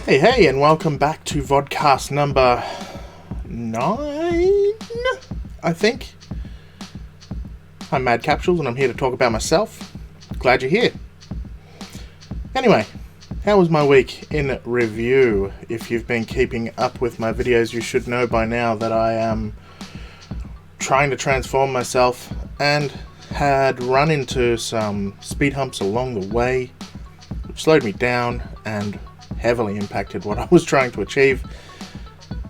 Hey, and welcome back to Vodcast number 9, I think. I'm Mad Capsules, and I'm here to talk about myself. Glad you're here. Anyway, how was my week in review? If you've been keeping up with my videos, you should know by now that I am trying to transform myself and had run into some speed humps along the way, which slowed me down and heavily impacted what I was trying to achieve.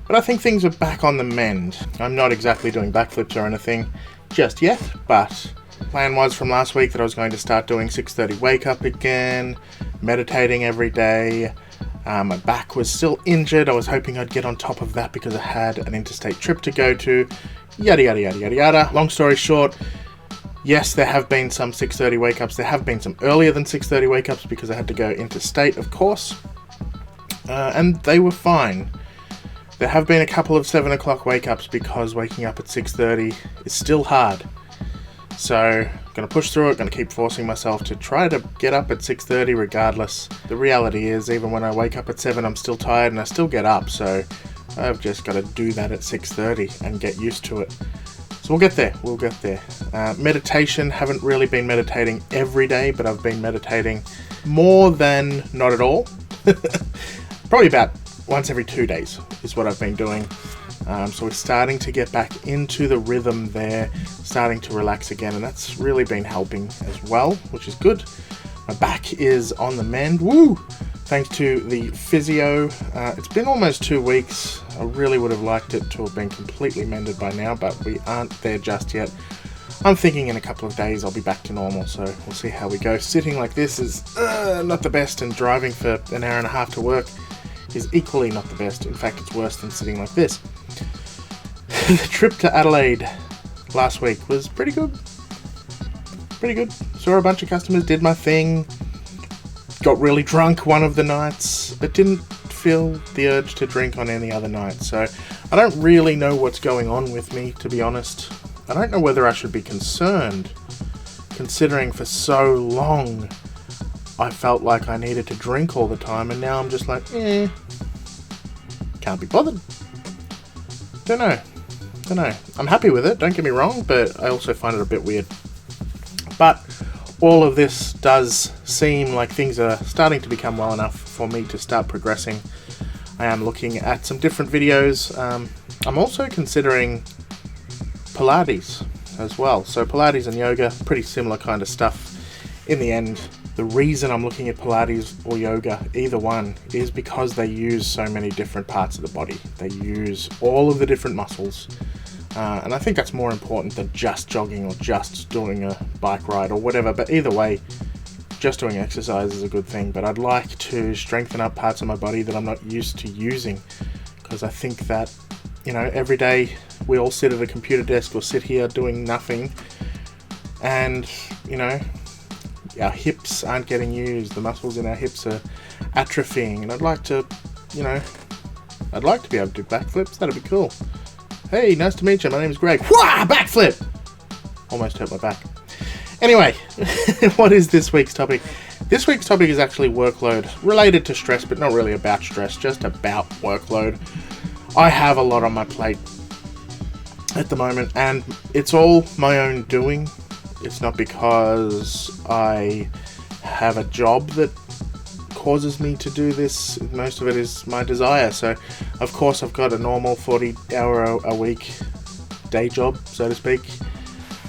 But I think things are back on the mend. I'm not exactly doing backflips or anything just yet, but the plan was from last week that I was going to start doing 6:30 wake up again, meditating every day. My back was still injured. I was hoping I'd get on top of that because I had an interstate trip to go to. Yada yada yada yada yada. Long story short, yes, there have been some 6:30 wake ups. There have been some earlier than 6:30 wake ups because I had to go interstate, of course. And they were fine. There have been a couple of 7 o'clock wake ups because waking up at 6:30 is still hard. So I'm going to push through it, going to keep forcing myself to try to get up at 6:30 regardless. The reality is, even when I wake up at 7, I'm still tired and I still get up. So I've just got to do that at 6:30 and get used to it. So we'll get there. Meditation, haven't really been meditating every day, but I've been meditating more than not at all. Probably about once every 2 days is what I've been doing. So we're starting to get back into the rhythm there, starting to relax again, and that's really been helping as well, which is good. My back is on the mend, woo! Thanks to the physio. It's been almost 2 weeks. I really would have liked it to have been completely mended by now, but we aren't there just yet. I'm thinking in a couple of days I'll be back to normal, so we'll see how we go. Sitting like this is not the best, and driving for an hour and a half to work is equally not the best. In fact, it's worse than sitting like this. The trip to Adelaide last week was pretty good. Saw a bunch of customers, did my thing, got really drunk one of the nights, but didn't feel the urge to drink on any other night. So I don't really know what's going on with me, to be honest. I don't know whether I should be concerned, considering for so long I felt like I needed to drink all the time, and now I'm just like, can't be bothered. Don't know. I'm happy with it, don't get me wrong, but I also find it a bit weird. But all of this does seem like things are starting to become well enough for me to start progressing. I am looking at some different videos. I'm also considering Pilates as well. So Pilates and yoga, pretty similar kind of stuff. In the end, the reason I'm looking at Pilates or yoga, either one, is because they use so many different parts of the body. They use all of the different muscles. And I think that's more important than just jogging or just doing a bike ride or whatever. But either way, just doing exercise is a good thing. But I'd like to strengthen up parts of my body that I'm not used to using. Because I think that, every day we all sit at a computer desk or sit here doing nothing. And, our hips aren't getting used. The muscles in our hips are atrophying. And I'd like to be able to do backflips. That'd be cool. Hey, nice to meet you. My name is Greg. Wah! Backflip! Almost hurt my back. Anyway, what is this week's topic? This week's topic is actually workload, related to stress, but not really about stress, just about workload. I have a lot on my plate at the moment, and it's all my own doing. It's not because I have a job that causes me to do this. Most of it is my desire. So, of course, I've got a normal 40-hour-a-week day job, so to speak.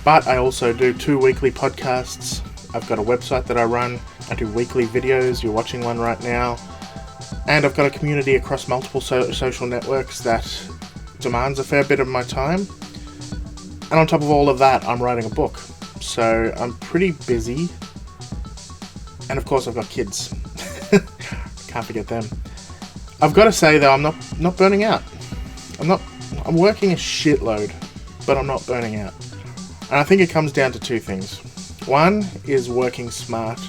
But I also do 2 weekly podcasts. I've got a website that I run. I do weekly videos. You're watching one right now. And I've got a community across multiple social networks that demands a fair bit of my time. And on top of all of that, I'm writing a book. So I'm pretty busy. And of course, I've got kids. Can't forget them. I've got to say though, I'm not burning out. I'm working a shitload, but I'm not burning out. And I think it comes down to 2 things. One is working smart,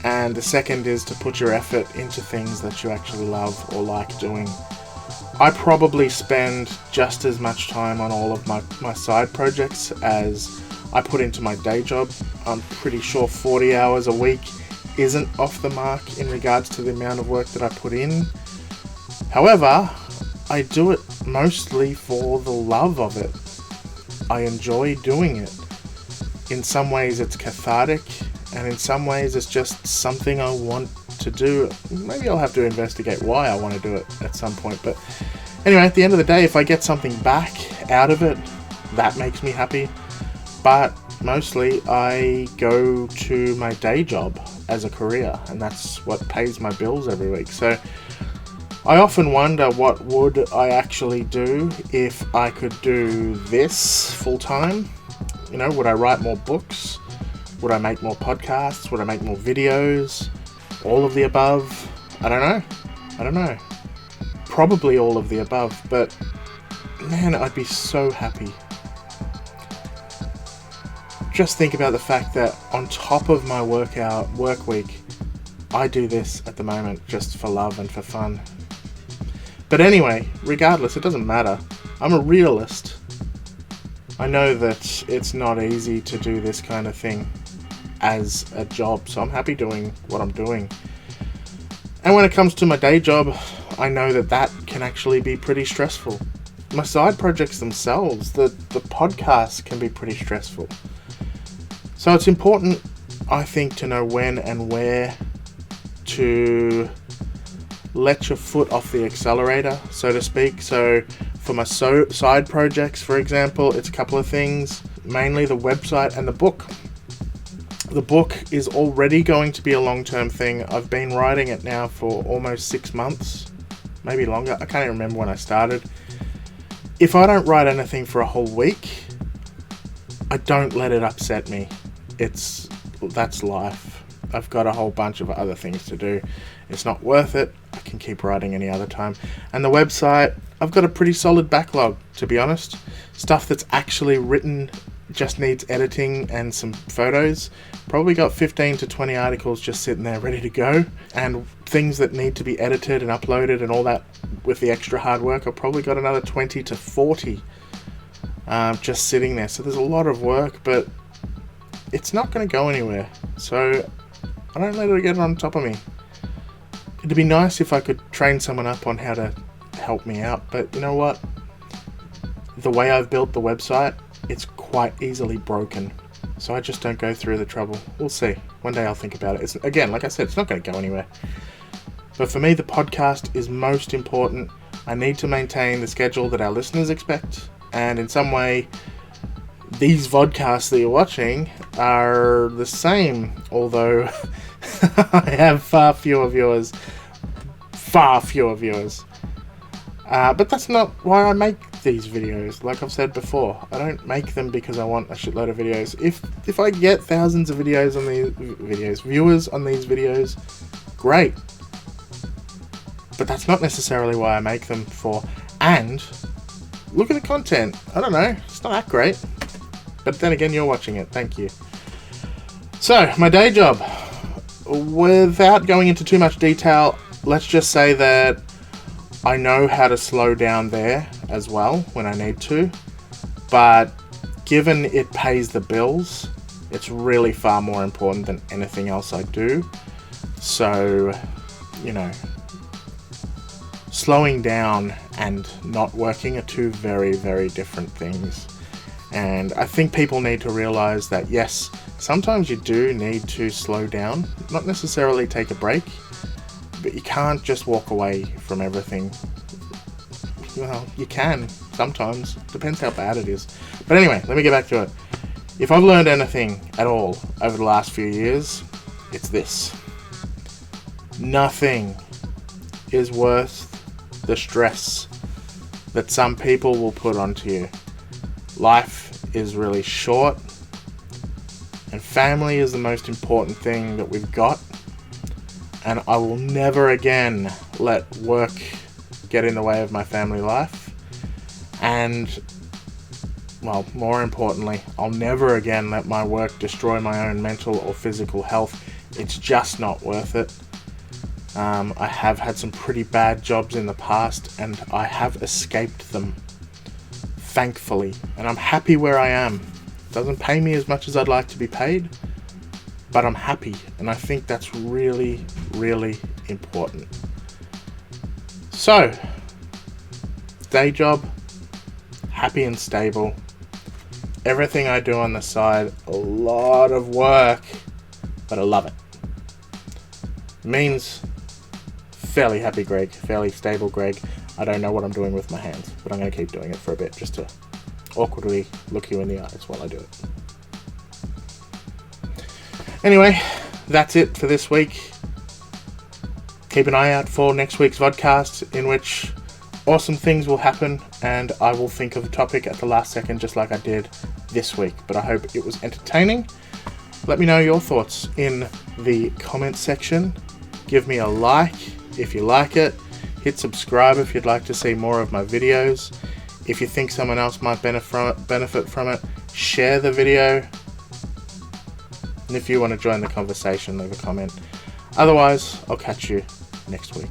and the second is to put your effort into things that you actually love or like doing. I probably spend just as much time on all of my side projects as I put into my day job. I'm pretty sure 40 hours a week isn't off the mark in regards to the amount of work that I put in. However, I do it mostly for the love of it. I enjoy doing it. In some ways it's cathartic, and in some ways it's just something I want to do. Maybe I'll have to investigate why I want to do it at some point, but anyway, at the end of the day, if I get something back out of it, that makes me happy. But mostly I go to my day job as a career, and that's what pays my bills every week. So I often wonder, what would I actually do if I could do this full time? You know, would I write more books? Would I make more podcasts? Would I make more videos? All of the above? I don't know. Probably all of the above, but man, I'd be so happy. Just think about the fact that on top of my work week, I do this at the moment just for love and for fun. But anyway, regardless, it doesn't matter. I'm a realist. I know that it's not easy to do this kind of thing as a job, so I'm happy doing what I'm doing. And when it comes to my day job, I know that can actually be pretty stressful. My side projects themselves, the podcast, can be pretty stressful. So it's important, I think, to know when and where to let your foot off the accelerator, so to speak. So for my side projects, for example, it's a couple of things, mainly the website and the book. The book is already going to be a long-term thing. I've been writing it now for almost 6 months, maybe longer. I can't even remember when I started. If I don't write anything for a whole week, I don't let it upset me. That's life. I've got a whole bunch of other things to do. It's not worth it. I can keep writing any other time. And the website, I've got a pretty solid backlog, to be honest. Stuff that's actually written just needs editing and some photos. Probably got 15 to 20 articles just sitting there ready to go. And things that need to be edited and uploaded and all that with the extra hard work, I've probably got another 20 to 40 just sitting there. So there's a lot of work, but it's not going to go anywhere. So I don't let it get on top of me. It'd be nice if I could train someone up on how to help me out, but you know what? The way I've built the website, it's quite easily broken. So I just don't go through the trouble. We'll see. One day I'll think about it. Again, like I said, it's not going to go anywhere. But for me, the podcast is most important. I need to maintain the schedule that our listeners expect. And in some way, these vodcasts that you're watching are the same, although I have far fewer viewers. But that's not why I make these videos. Like I've said before, I don't make them because I want a shitload of videos. If I get thousands of viewers on these videos, great. But that's not necessarily why I make them for. And look at the content. I don't know, it's not that great. But then again, you're watching it. Thank you. So, my day job. Without going into too much detail, let's just say that I know how to slow down there as well when I need to. But given it pays the bills, it's really far more important than anything else I do. So, you know, slowing down and not working are two very, very different things. And I think people need to realize that, yes, sometimes you do need to slow down, not necessarily take a break, but you can't just walk away from everything. Well, you can sometimes, depends how bad it is. But anyway, let me get back to it. If I've learned anything at all over the last few years, it's this. Nothing is worth the stress that some people will put onto you. Life is really short, and family is the most important thing that we've got. And I will never again let work get in the way of my family life. And, well, more importantly, I'll never again let my work destroy my own mental or physical health. It's just not worth it. I have had some pretty bad jobs in the past, and I have escaped them, thankfully. And I'm happy where I am. Doesn't pay me as much as I'd like to be paid, but I'm happy, and I think that's really, really important. So, day job, happy and stable. Everything I do on the side, a lot of work, but I love it. Means fairly happy Greg, fairly stable Greg. I don't know what I'm doing with my hands, but I'm going to keep doing it for a bit just to awkwardly look you in the eyes while I do it. Anyway, that's it for this week. Keep an eye out for next week's Vodcast, in which awesome things will happen, and I will think of a topic at the last second, just like I did this week. But I hope it was entertaining. Let me know your thoughts in the comment section. Give me a like if you like it. Hit subscribe if you'd like to see more of my videos. If you think someone else might benefit from it, share the video. And if you want to join the conversation, leave a comment. Otherwise, I'll catch you next week.